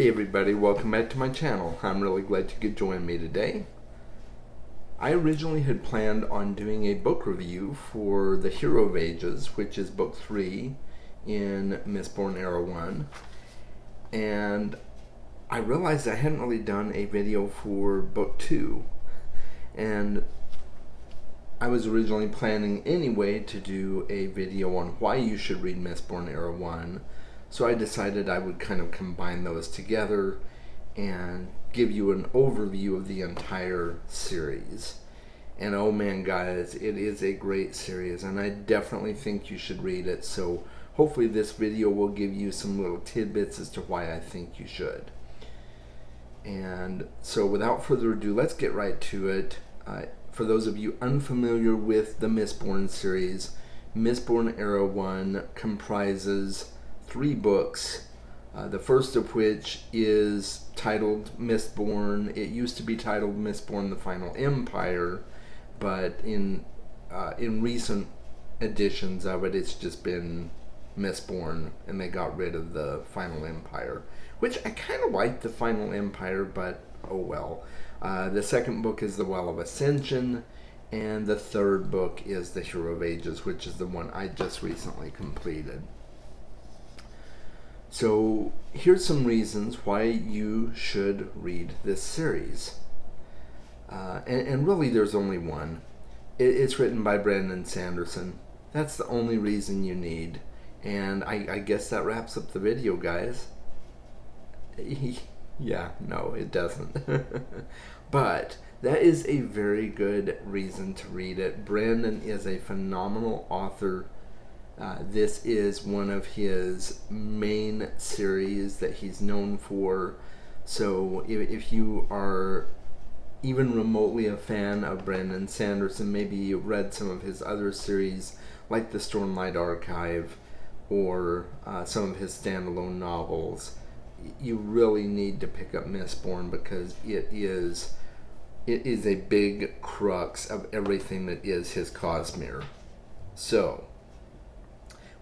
Hey everybody, welcome back to my channel. I'm really glad you could join me today. I originally had planned on doing a book review for The Hero of Ages, which is book 3 in Mistborn Era 1. And I realized I hadn't really done a video for book 2. And I was originally planning anyway to do a video on why you should read Mistborn Era 1. So I decided I would kind of combine those together and give you an overview of the entire series. And oh man guys, it is a great series and I definitely think you should read it. So hopefully this video will give you some little tidbits as to why I think you should. And so without further ado, let's get right to it. For those of you unfamiliar with the Mistborn series, Mistborn Era 1 comprises 3 books, the first of which is titled Mistborn. It used to be titled Mistborn: The Final Empire, but in recent editions of it, it's just been Mistborn, and they got rid of the Final Empire, which I kind of like the Final Empire, but oh well. The second book is The Well of Ascension, and the third book is The Hero of Ages, which is the one I just recently completed. So here's some reasons why you should read this series. And really there's only one. It's written by Brandon Sanderson. That's the only reason you need. And I guess that wraps up the video, guys. Yeah, no, it doesn't. But that is a very good reason to read it. Brandon is a phenomenal author. This is one of his main series that he's known for. So if you are even remotely a fan of Brandon Sanderson, maybe you've read some of his other series like the Stormlight Archive or some of his standalone novels, you really need to pick up Mistborn because it is a big crux of everything that is his Cosmere. So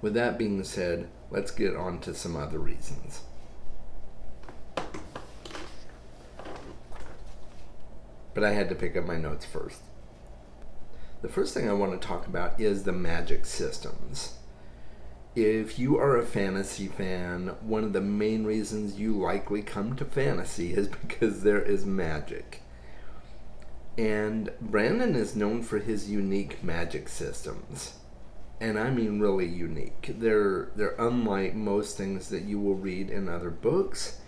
with that being said, let's get on to some other reasons. But I had to pick up my notes first. The first thing I want to talk about is the magic systems. If you are a fantasy fan, one of the main reasons you likely come to fantasy is because there is magic. And Brandon is known for his unique magic systems. And I mean really unique. They're unlike most things that you will read in other books,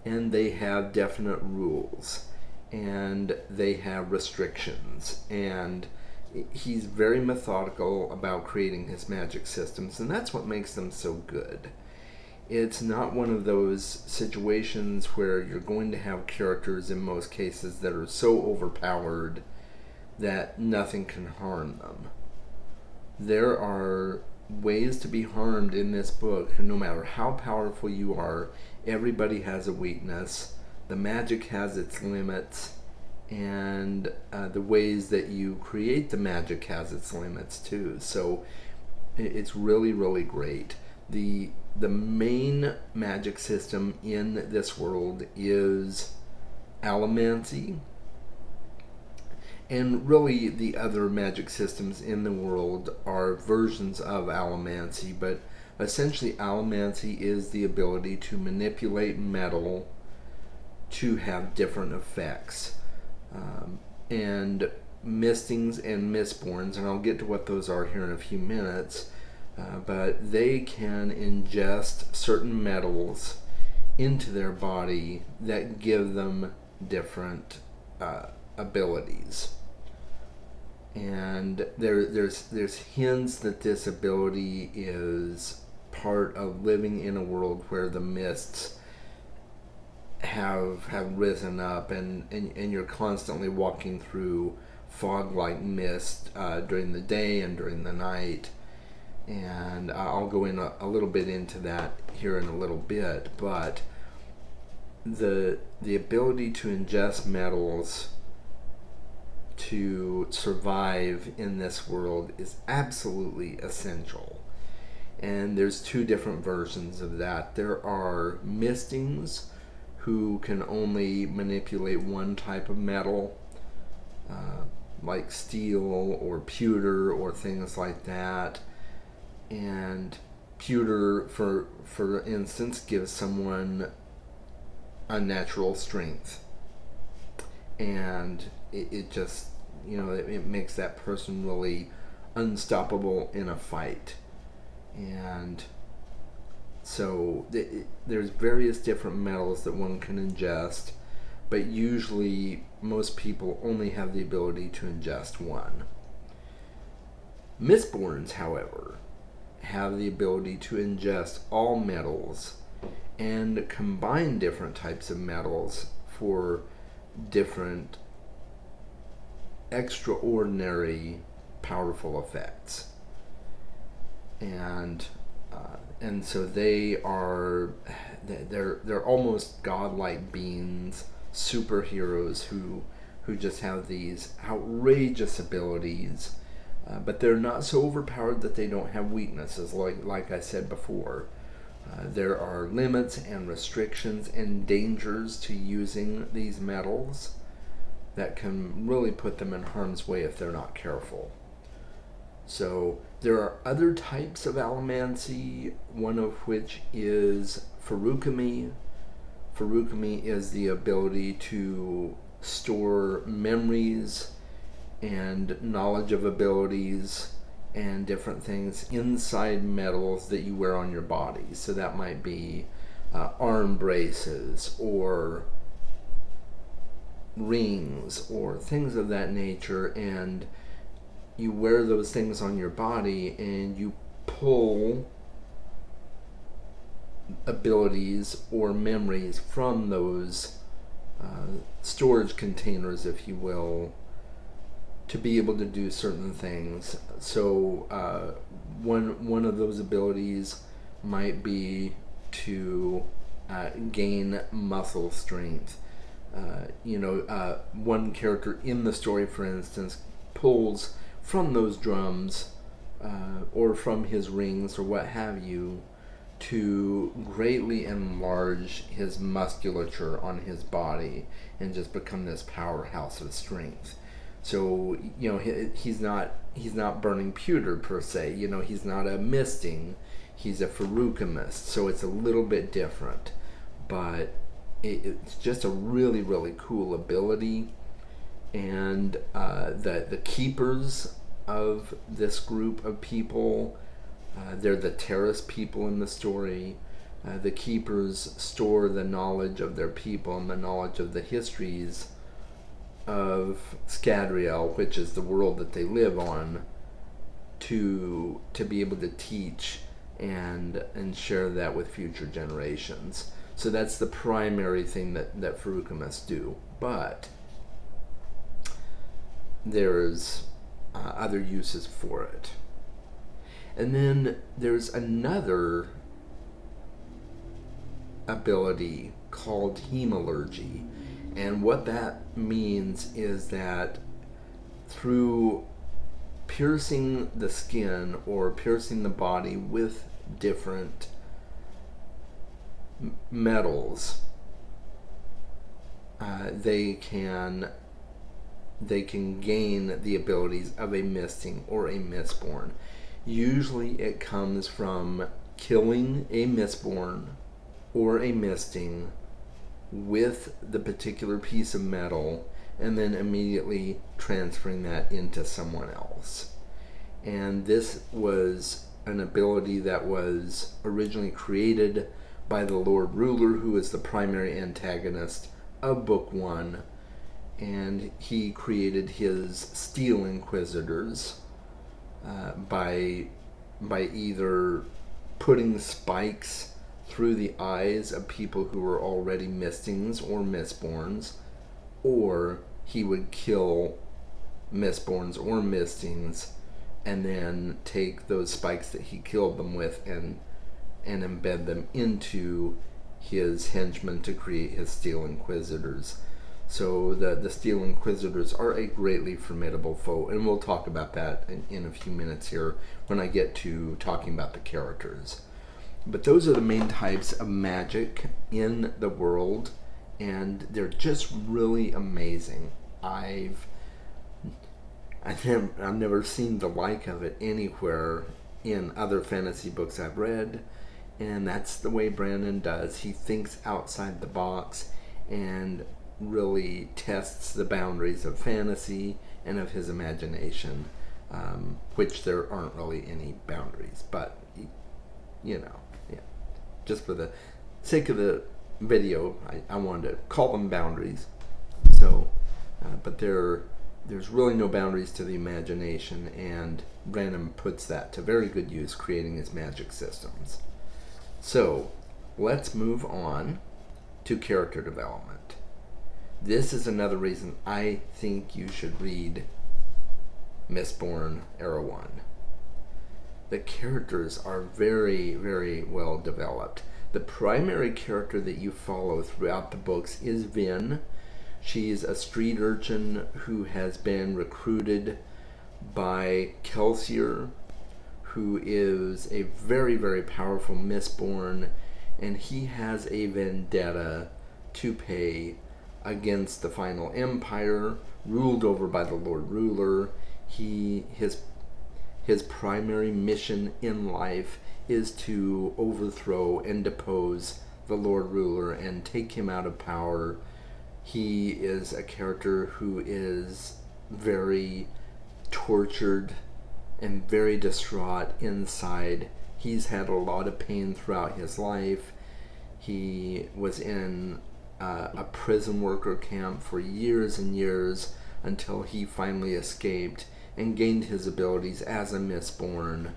and they have definite rules, and they have restrictions, and he's very methodical about creating his magic systems, and that's what makes them so good. It's not one of those situations where you're going to have characters in most cases that are so overpowered that nothing can harm them. There are ways to be harmed in this book, and no matter how powerful you are, everybody has a weakness. The magic has its limits, and the ways that you create the magic has its limits too. So it's really, really great. The main magic system in this world is allomancy. And really, the other magic systems in the world are versions of allomancy, but essentially allomancy is the ability to manipulate metal to have different effects. And mistings and mistborns, and I'll get to what those are here in a few minutes, but they can ingest certain metals into their body that give them different abilities. And there's hints that this ability is part of living in a world where the mists have risen up, and you're constantly walking through fog-like mist during the day and during the night. And I'll go in a little bit into that here in a little bit, but the ability to ingest metals to survive in this world is absolutely essential. And there's 2 different versions of that. There are mistings who can only manipulate one type of metal, like steel or pewter or things like that. And pewter, for instance, gives someone unnatural strength, and it just, it makes that person really unstoppable in a fight. And so there's various different metals that one can ingest, but usually most people only have the ability to ingest one. Mistborns, however, have the ability to ingest all metals and combine different types of metals for different extraordinary powerful effects. And so they're almost godlike beings, superheroes who just have these outrageous abilities, but they're not so overpowered that they don't have weaknesses. Like I said before, there are limits and restrictions and dangers to using these metals that can really put them in harm's way if they're not careful. So there are other types of allomancy, one of which is feruchemy. Feruchemy is the ability to store memories and knowledge of abilities and different things inside metals that you wear on your body. So that might be arm braces or rings or things of that nature, and you wear those things on your body and you pull abilities or memories from those storage containers, if you will, to be able to do certain things. So one of those abilities might be to gain muscle strength. One character in the story, for instance, pulls from those drums or from his rings or what have you to greatly enlarge his musculature on his body and just become this powerhouse of strength. So he's not burning pewter per se. He's not a misting. He's a feruchemist. So it's a little bit different, but it's just a really, really cool ability. And the keepers of this group of people, they're the terrace people in the story. The keepers store the knowledge of their people and the knowledge of the histories of Scadrial, which is the world that they live on, to be able to teach and share that with future generations. So that's the primary thing that feruchemists do. But there's other uses for it. And then there's another ability called hemalurgy. And what that means is that through piercing the skin or piercing the body with different metals, they can gain the abilities of a misting or a Mistborn. Usually it comes from killing a Mistborn or a misting with the particular piece of metal and then immediately transferring that into someone else. And this was an ability that was originally created by the Lord Ruler, who is the primary antagonist of Book 1, and he created his Steel Inquisitors by either putting spikes through the eyes of people who were already mistings or Mistborns, or he would kill Mistborns or mistings and then take those spikes that he killed them with and embed them into his henchmen to create his Steel Inquisitors. So the Steel Inquisitors are a greatly formidable foe, and we'll talk about that in a few minutes here when I get to talking about the characters. But those are the main types of magic in the world, and they're just really amazing. I've never seen the like of it anywhere in other fantasy books I've read, and that's the way Brandon does. He thinks outside the box and really tests the boundaries of fantasy and of his imagination, which there aren't really any boundaries, but yeah. Just for the sake of the video, I wanted to call them boundaries. So, but there's really no boundaries to the imagination, and Brandon puts that to very good use creating his magic systems. So, let's move on to character development. This is another reason I think you should read Mistborn Era 1. The characters are very, very well developed. The primary character that you follow throughout the books is Vin. She's a street urchin who has been recruited by Kelsier, who is a very, very powerful Mistborn, and he has a vendetta to pay against the Final Empire, ruled over by the Lord Ruler. His primary mission in life is to overthrow and depose the Lord Ruler and take him out of power. He is a character who is very tortured and very distraught inside. He's had a lot of pain throughout his life. He was in a prison worker camp for years and years until he finally escaped and gained his abilities as a Mistborn.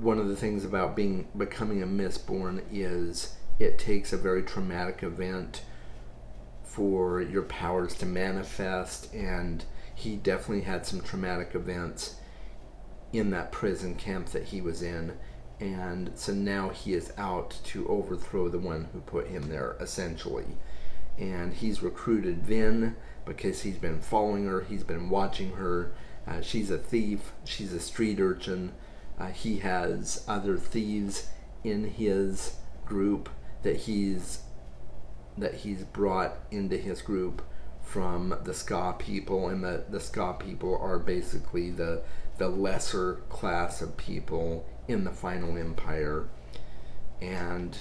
One of the things about becoming a Mistborn is it takes a very traumatic event for your powers to manifest, and he definitely had some traumatic events in that prison camp that he was in, and so now he is out to overthrow the one who put him there, essentially. And he's recruited Vin because he's been following her, he's been watching her. She's a thief, she's a street urchin. He has other thieves in his group that he's brought into his group from the Ska people, and the Ska people are basically the lesser class of people in the Final Empire. And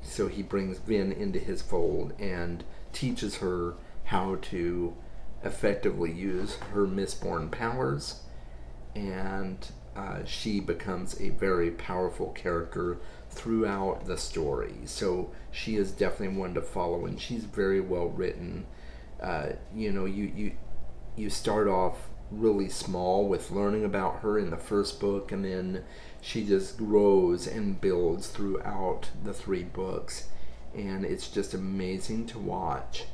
so he brings Vin into his fold and teaches her how to effectively use her Mistborn powers, and she becomes a very powerful character throughout the story. So she is definitely one to follow, and she's very well written. You start off really small with learning about her in the first book, and then she just grows and builds throughout the 3 books, and it's just amazing to watch.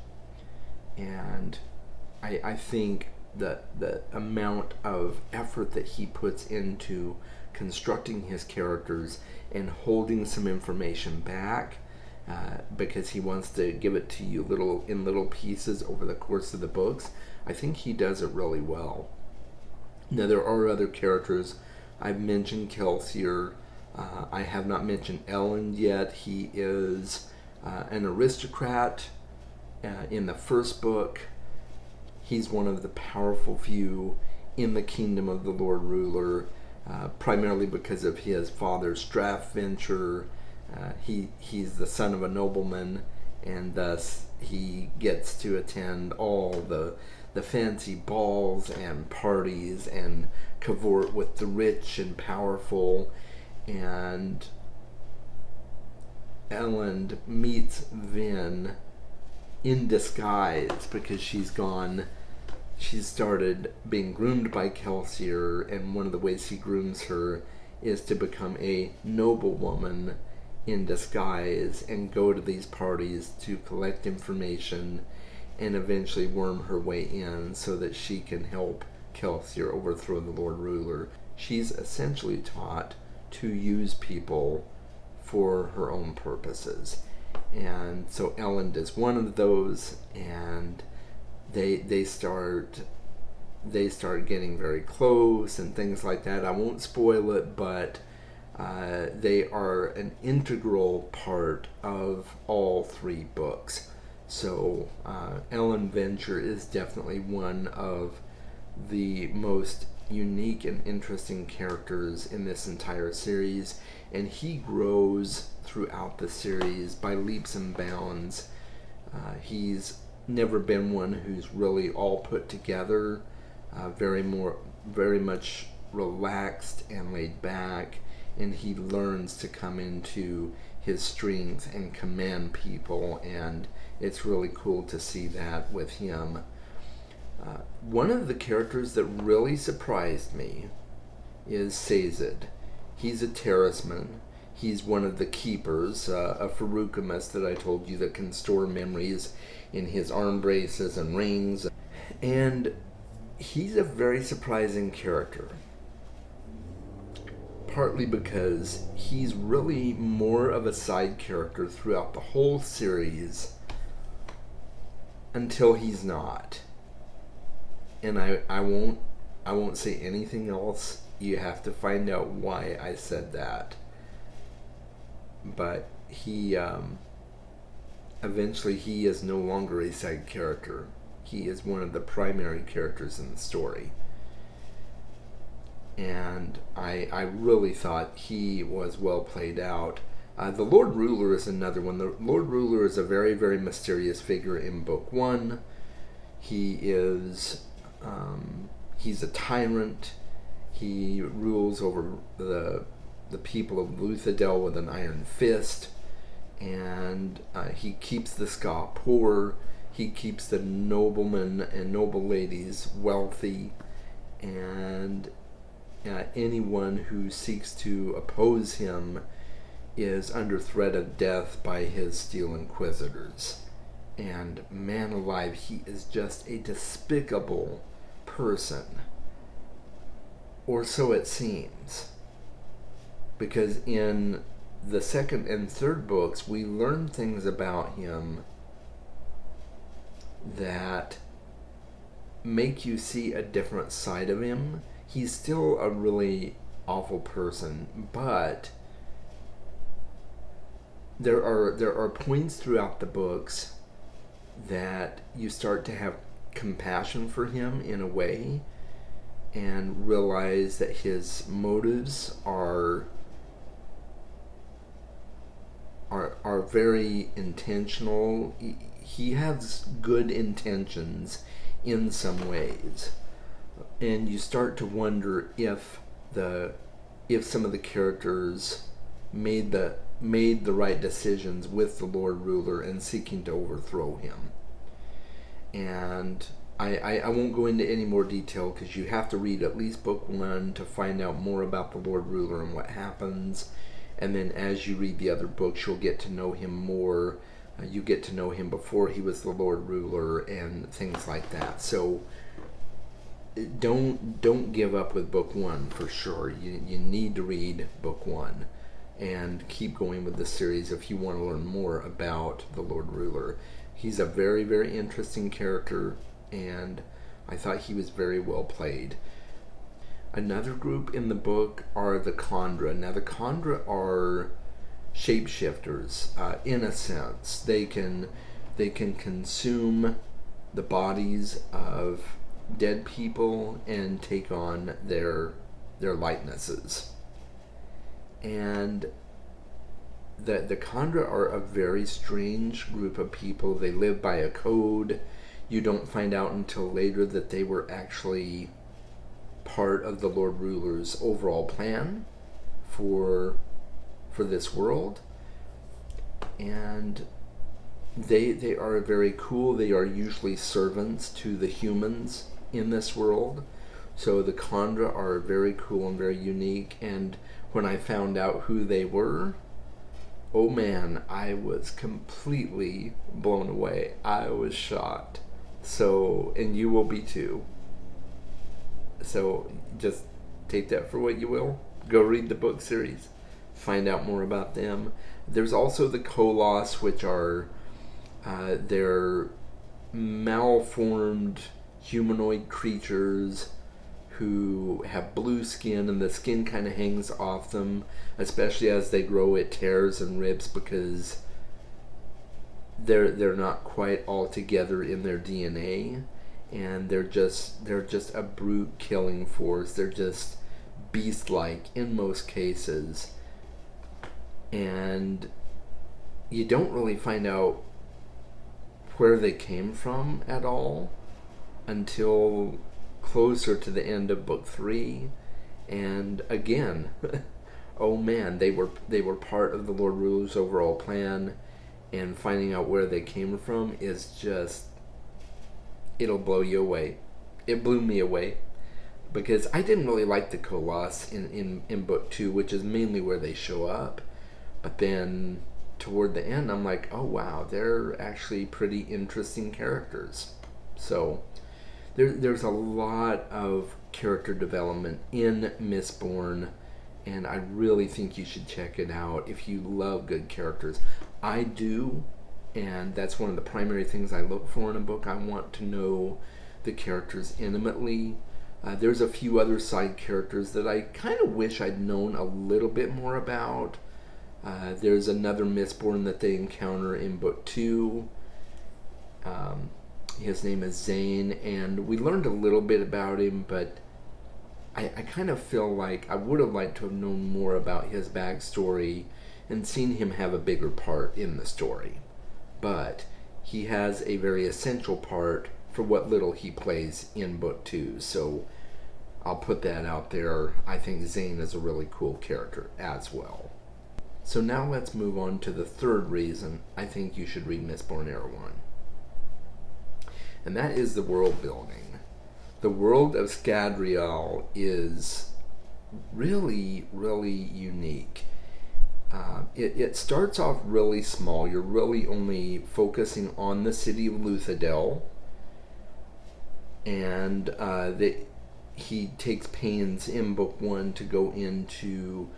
And I think that the amount of effort that he puts into constructing his characters and holding some information back, because he wants to give it to you in little pieces over the course of the books, I think he does it really well. Now, there are other characters. I've mentioned Kelsier. I have not mentioned Elend yet. He is an aristocrat in the first book. He's one of the powerful few in the kingdom of the Lord Ruler, primarily because of his father's draft venture. He's the son of a nobleman, and thus he gets to attend all the fancy balls and parties and cavort with the rich and powerful. And Elend meets Vin in disguise because she's started being groomed by Kelsier, and one of the ways he grooms her is to become a noblewoman in disguise and go to these parties to collect information and eventually worm her way in so that she can help Kelsier overthrow the Lord Ruler. She's essentially taught to use people for her own purposes. And so Elend is one of those, and they start getting very close and things like that. I won't spoil it, but They are an integral part of all three books. So Ellen Venture is definitely one of the most unique and interesting characters in this entire series, and he grows throughout the series by leaps and bounds. He's never been one who's really all put together, very much relaxed and laid back, and he learns to come into his strength and command people, and it's really cool to see that with him. One of the characters that really surprised me is Sazed. He's a talisman. He's one of the keepers, a Feruchemist that I told you that can store memories in his arm braces and rings. And he's a very surprising character. Partly because he's really more of a side character throughout the whole series until he's not. And I won't say anything else. You have to find out why I said that. But he eventually he is no longer a side character. He is one of the primary characters in the story. And I really thought he was well played out. The Lord Ruler is another one. The Lord Ruler is a very, very mysterious figure in Book 1. He is he's a tyrant. He rules over the people of Luthadel with an iron fist, and he keeps the Ska poor. He keeps the noblemen and noble ladies wealthy, and anyone who seeks to oppose him is under threat of death by his Steel Inquisitors. And man alive, he is just a despicable person. Or so it seems. Because in the second and third books, we learn things about him that make you see a different side of him. He's still a really awful person, but there are points throughout the books that you start to have compassion for him in a way, and realize that his motives are very intentional. He has good intentions in some ways, and you start to wonder if some of the characters made the right decisions with the Lord Ruler and seeking to overthrow him. And I won't go into any more detail because you have to read at least book 1 to find out more about the Lord Ruler and what happens. And then as you read the other books, you'll get to know him more. You get to know him before he was the Lord Ruler and things like that. So don't give up with book 1 for sure. You need to read book 1 and keep going with the series if you want to learn more about the Lord Ruler. He's a very, very interesting character, and I thought he was very well played. Another group in the book are the Khandra. Now, the Khandra are shapeshifters, in a sense. They can consume the bodies of dead people and take on their likenesses. And the Khandra are a very strange group of people. They live by a code. You don't find out until later that they were actually part of the Lord Ruler's overall plan for this world. And they are very cool. They are usually servants to the humans in this world. So the Khandra are very cool and very unique. And when I found out who they were, oh man, I was completely blown away. I was shocked. So, and you will be too. So just take that for what you will. Go read the book series. Find out more about them. There's also the Koloss, which are they're malformed humanoid creatures who have blue skin, and the skin kind of hangs off them, especially as they grow. It tears and rips because they're not quite all together in their DNA, and they're just a brute killing force. They're just beast-like in most cases, and you don't really find out where they came from at all until closer to the end of book 3. And again, oh man, they were part of the Lord Ruler's overall plan, and finding out where they came from is just, it'll blow you away. It blew me away, because I didn't really like the Colossus in book 2, which is mainly where they show up. But then toward the end, I'm like, oh wow, they're actually pretty interesting characters. So there's a lot of character development in Mistborn, and I really think you should check it out if you love good characters. I do, and that's one of the primary things I look for in a book. I want to know the characters intimately. There's a few other side characters that I kind of wish I'd known a little bit more about. There's another Mistborn that they encounter in book 2. His name is Zane, and we learned a little bit about him, but I kind of feel like I would have liked to have known more about his backstory and seen him have a bigger part in the story. But he has a very essential part for what little he plays in book 2, so I'll put that out there. I think Zane is a really cool character as well. So now let's move on to the third reason I think you should read Mistborn Era 1. And that is the world building. The world of Scadrial is really, really unique. It starts off really small. You're really only focusing on the city of Luthadel. And he takes pains in book 1 to go into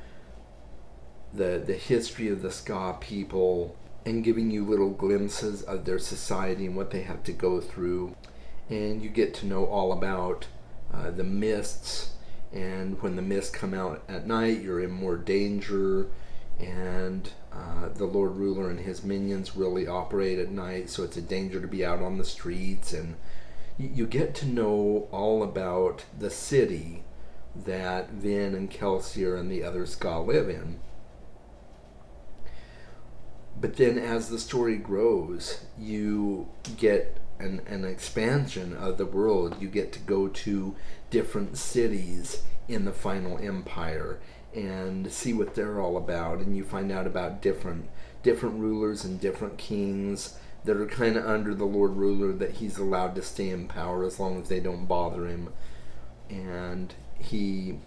the history of the Ska people and giving you little glimpses of their society and what they have to go through. And you get to know all about the mists, and when the mists come out at night, you're in more danger, and the Lord Ruler and his minions really operate at night, so it's a danger to be out on the streets, and you get to know all about the city that Vin and Kelsier and the other Ska live in. But then as the story grows, you get an expansion of the world. You get to go to different cities in the final empire and see what they're all about, and you find out about different rulers and different kings that are kind of under the Lord Ruler, that he's allowed to stay in power as long as they don't bother him. And he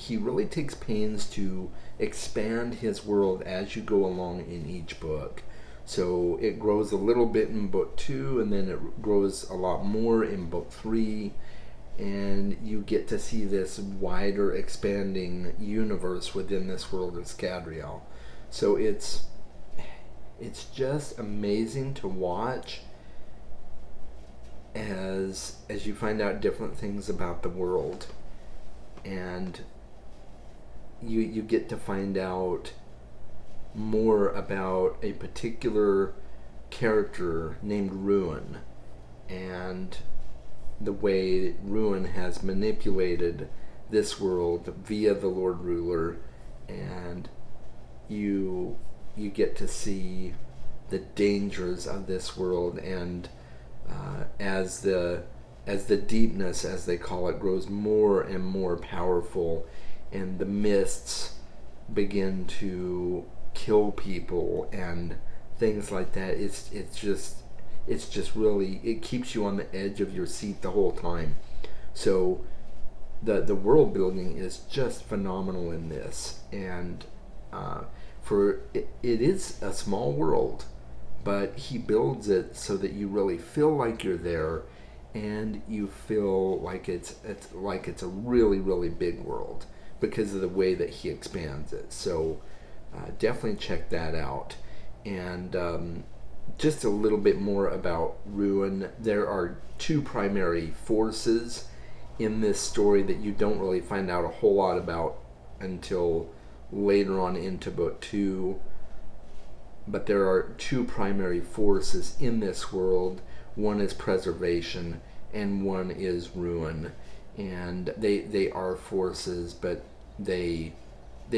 really takes pains to expand his world as you go along in each book. So it grows a little bit in book 2, and then it grows a lot more in book 3, and you get to see this wider expanding universe within this world of Scadrial. So it's just amazing to watch as you find out different things about the world, and you get to find out more about a particular character named Ruin, and the way Ruin has manipulated this world via the Lord Ruler, and you get to see the dangers of this world, and as the deepness, as they call it, grows more and more powerful, and the mists begin to kill people and things like that, it's just really, it keeps you on the edge of your seat the whole time. So the world building is just phenomenal in this, and it is a small world, but he builds it so that you really feel like you're there, and you feel like it's a really, really big world because of the way that he expands it. So definitely check that out. And just a little bit more about Ruin. There are two primary forces in this story that you don't really find out a whole lot about until later on into book 2. But there are two primary forces in this world. One is preservation and one is ruin. And they are forces, but they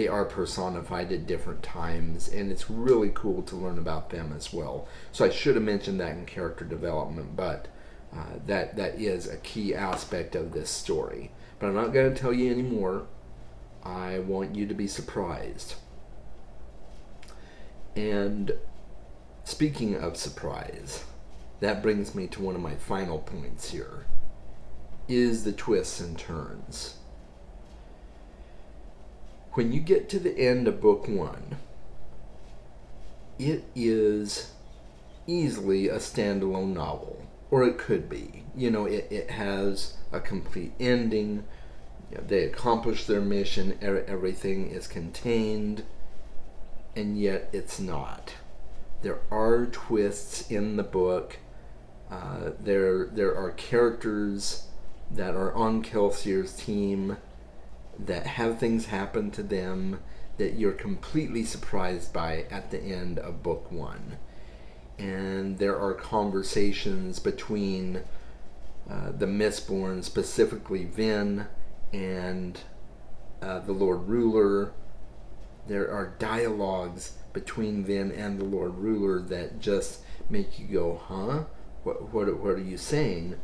are personified at different times, and it's really cool to learn about them as well. So I should have mentioned that in character development, but that is a key aspect of this story. But I'm not going to tell you any more. I want you to be surprised. And speaking of surprise, that brings me to one of my final points here, is the twists and turns. When you get to the end of book 1, it is easily a standalone novel, or it could be. It has a complete ending. They accomplish their mission. Everything is contained, and yet it's not. There are twists in the book. There are characters that are on Kelsier's team that have things happen to them that you're completely surprised by at the end of book 1. And there are conversations between the Mistborn, specifically Vin and the Lord Ruler. There are dialogues between Vin and the Lord Ruler that just make you go, huh? What are you saying?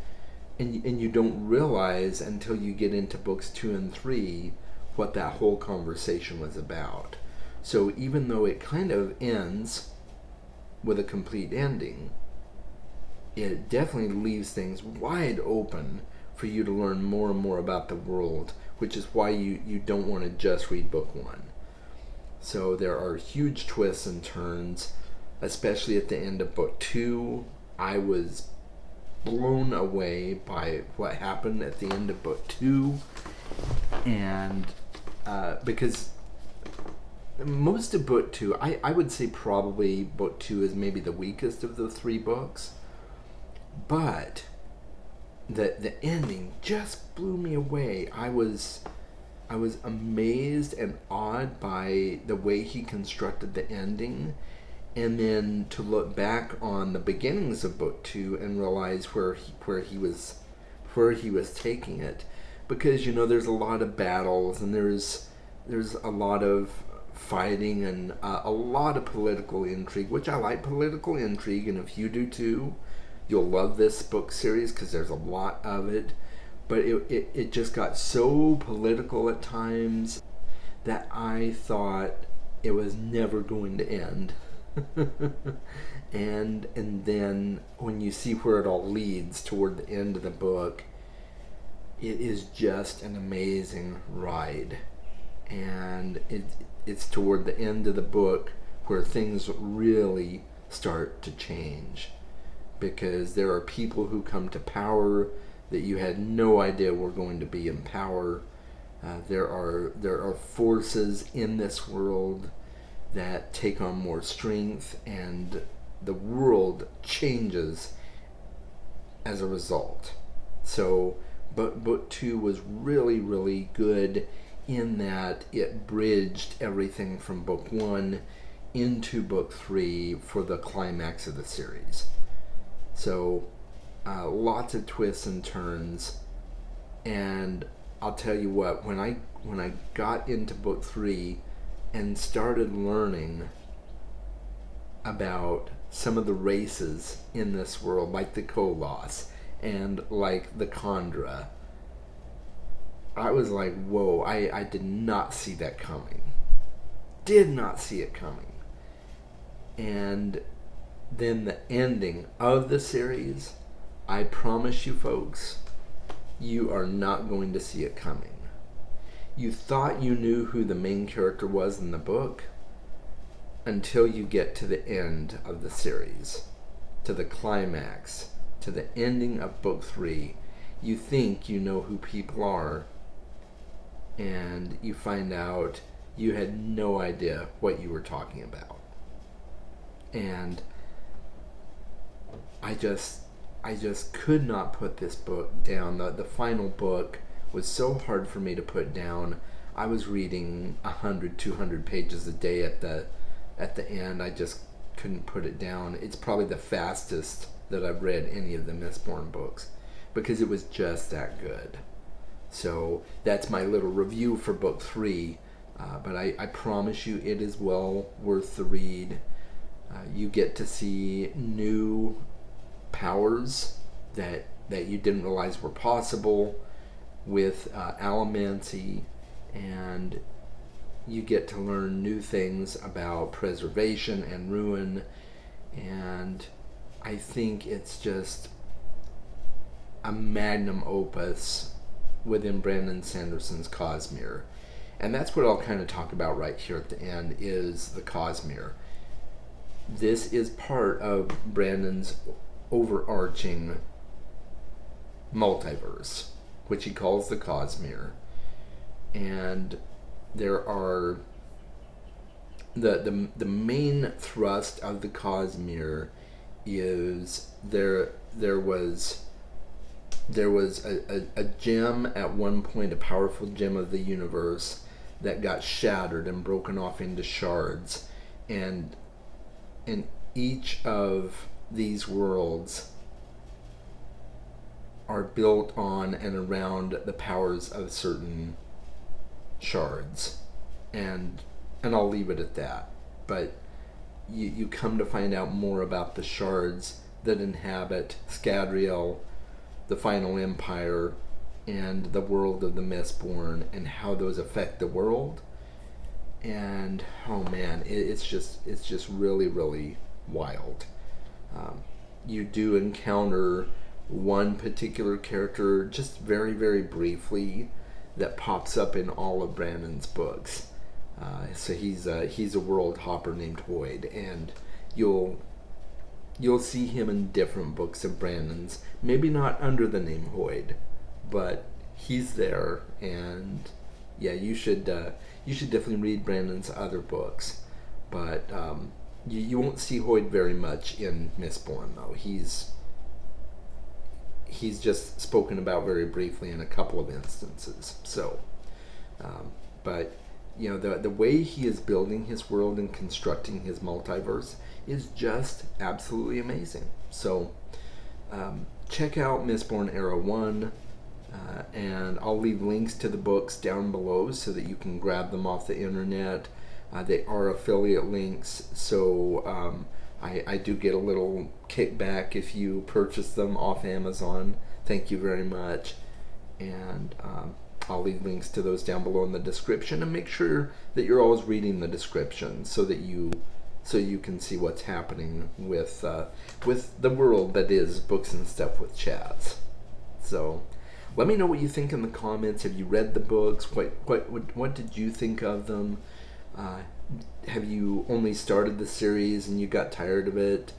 And you don't realize until you get into books 2 and 3 what that whole conversation was about. So even though it kind of ends with a complete ending, it definitely leaves things wide open for you to learn more and more about the world, which is why you don't want to just read book 1. So there are huge twists and turns, especially at the end of book 2. I was blown away by what happened at the end of book 2, and because most of book 2, I would say probably book 2 is maybe the weakest of the 3 books, but the ending just blew me away. I was amazed and awed by the way he constructed the ending. And then to look back on the beginnings of book 2 and realize where he was taking it, because there's a lot of battles and there's a lot of fighting and a lot of political intrigue, which I like political intrigue, and if you do too, you'll love this book series because there's a lot of it. But it just got so political at times that I thought it was never going to end. and then when you see where it all leads toward the end of the book, it is just an amazing ride. And it's toward the end of the book where things really start to change, because there are people who come to power that you had no idea were going to be in power. There are forces in this world that take on more strength, and the world changes as a result. So, but book 2 was really, really good in that it bridged everything from book 1 into book 3 for the climax of the series. So, lots of twists and turns, and I'll tell you what, when I got into book 3 and started learning about some of the races in this world, like the Kolos and like the Khandra, I was like, whoa, I did not see that coming. Did not see it coming. And then the ending of the series, I promise you folks, you are not going to see it coming. You thought you knew who the main character was in the book until you get to the end of the series, to the climax, to the ending of book 3. You think you know who people are, and you find out you had no idea what you were talking about. And I just could not put this book down. The final book was so hard for me to put down. I was reading 100, 200 pages a day at the end. I just couldn't put it down. It's probably the fastest that I've read any of the Mistborn books because it was just that good. So that's my little review for book 3. But I promise you it is well worth the read. You get to see new powers that you didn't realize were possible with allomancy, and you get to learn new things about preservation and ruin, and I think it's just a magnum opus within Brandon Sanderson's Cosmere. And that's what I'll kind of talk about right here at the end, is the Cosmere. This is part of Brandon's overarching multiverse, which he calls the Cosmere. And there are the main thrust of the Cosmere is there was a gem at one point, a powerful gem of the universe that got shattered and broken off into shards, and each of these worlds are built on and around the powers of certain shards, and I'll leave it at that. But you come to find out more about the shards that inhabit Scadrial, the Final Empire, and the world of the Mistborn, and how those affect the world. And oh man, it's just really, really wild. You do encounter one particular character just very, very briefly that pops up in all of Brandon's books. So he's a world hopper named Hoyd, and you'll see him in different books of Brandon's. Maybe not under the name Hoyd, but he's there. And yeah, you should definitely read Brandon's other books. But you won't see Hoyd very much in Mistborn, though. He's just spoken about very briefly in a couple of instances. So, but you know, the way he is building his world and constructing his multiverse is just absolutely amazing. So, check out Mistborn Era 1, and I'll leave links to the books down below so that you can grab them off the internet. They are affiliate links, so I do get a little kickback if you purchase them off Amazon. Thank you very much. And I'll leave links to those down below in the description, and make sure that you're always reading the description so that you can see what's happening with the world that is Books and Stuff with Chaz. So let me know what you think in the comments. Have you read the books? What did you think of them? Have you only started the series and you got tired of it?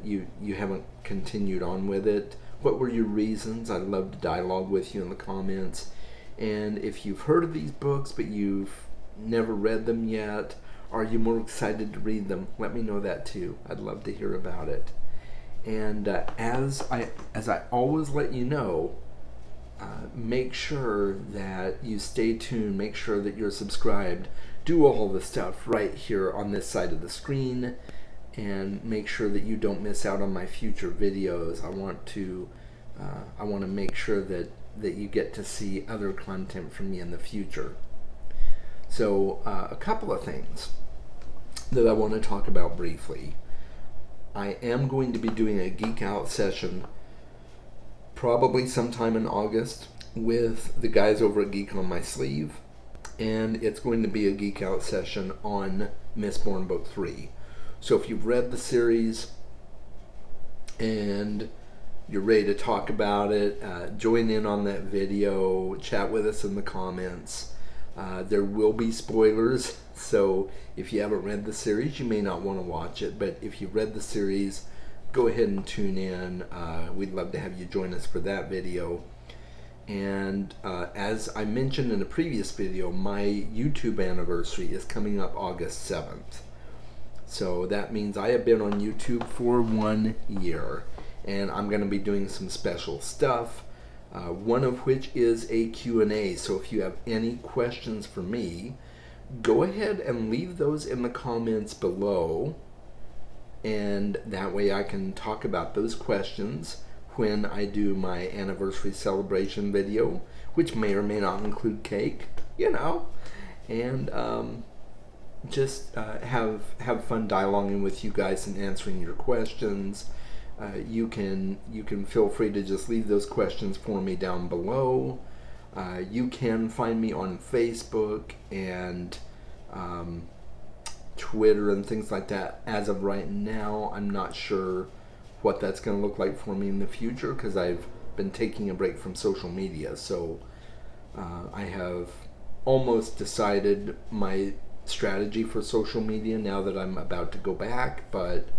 You haven't continued on with it? What were your reasons? I'd love to dialogue with you in the comments. And if you've heard of these books but you've never read them yet, are you more excited to read them? Let me know that too. I'd love to hear about it. And as I always let you know, make sure that you stay tuned. Make sure that you're subscribed. Do all the stuff right here on this side of the screen, and make sure that you don't miss out on my future videos. I want to make sure that you get to see other content from me in the future. So a couple of things that I want to talk about briefly. I am going to be doing a Geek Out session probably sometime in August with the guys over at Geek on My Sleeve, and it's going to be a Geek Out session on Mistborn Book 3. So if you've read the series and you're ready to talk about it, join in on that video, chat with us in the comments. There will be spoilers, so if you haven't read the series, you may not want to watch it, but if you've read the series, go ahead and tune in. We'd love to have you join us for that video. And as I mentioned in a previous video, my YouTube anniversary is coming up August 7th. So that means I have been on YouTube for 1 year, and I'm going to be doing some special stuff. one of which is a Q&A. So if you have any questions for me, go ahead and leave those in the comments below, and that way I can talk about those questions when I do my anniversary celebration video, which may or may not include cake, you know, and just have fun dialoguing with you guys and answering your questions. You can feel free to just leave those questions for me down below. You can find me on Facebook and Twitter and things like that. As of right now, I'm not sure what that's going to look like for me in the future because I've been taking a break from social media. So I have almost decided my strategy for social media now that I'm about to go back, but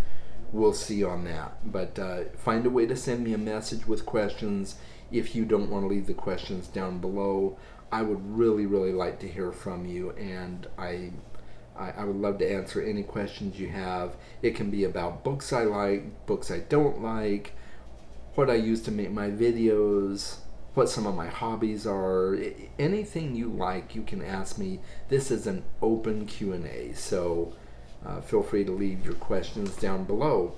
we'll see on that. But find a way to send me a message with questions if you don't want to leave the questions down below. I would really like to hear from you, and I would love to answer any questions you have. It can be about books I like, books I don't like, what I use to make my videos, what some of my hobbies are. Anything you like, you can ask me. This is an open Q&A, so feel free to leave your questions down below.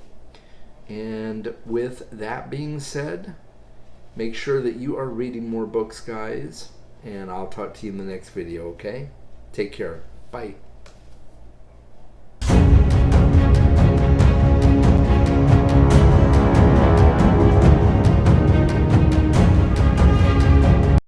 And with that being said, make sure that you are reading more books, guys, and I'll talk to you in the next video, okay? Take care. Bye.